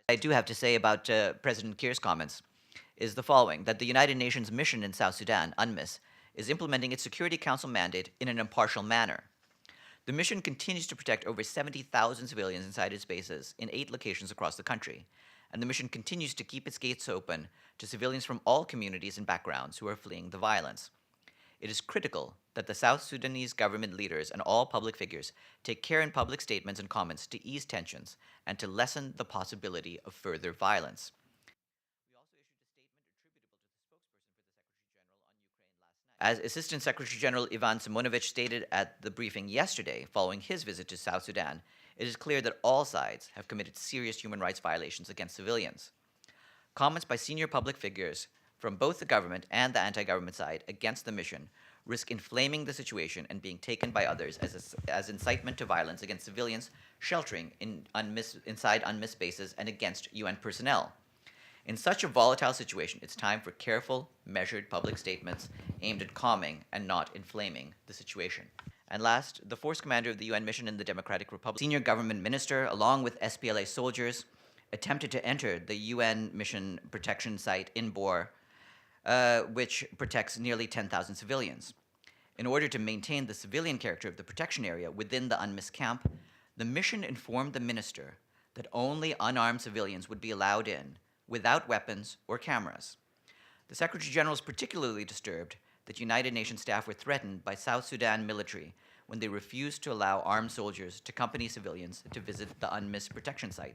I do have to say about President Kiir's comments is the following, that the United Nations mission in South Sudan, UNMISS, is implementing its Security Council mandate in an impartial manner. The mission continues to protect over 70,000 civilians inside its bases in 8 locations across the country, and the mission continues to keep its gates open to civilians from all communities and backgrounds who are fleeing the violence. It is critical that the South Sudanese government leaders and all public figures take care in public statements and comments to ease tensions and to lessen the possibility of further violence. We also issued a statement attributable to the spokesperson for the Secretary General on Ukraine last night. As Assistant Secretary General Ivan Simonovich stated at the briefing yesterday following his visit to South Sudan, it is clear that all sides have committed serious human rights violations against civilians. Comments by senior public figures from both the government and the anti-government side against the mission risk inflaming the situation and being taken by others as incitement to violence against civilians sheltering inside UNMISS bases and against UN personnel. In such a volatile situation, it's time for careful, measured public statements aimed at calming and not inflaming the situation. And last, the force commander of the UN mission in the Democratic Republic, senior government minister, along with SPLA soldiers, attempted to enter the UN mission protection site in Bor, which protects nearly 10,000 civilians. In order to maintain the civilian character of the protection area within the UNMISS camp, the mission informed the minister that only unarmed civilians would be allowed in, without weapons or cameras. The Secretary General is particularly disturbed that United Nations staff were threatened by South Sudan military when they refused to allow armed soldiers to accompany civilians to visit the UNMISS protection site.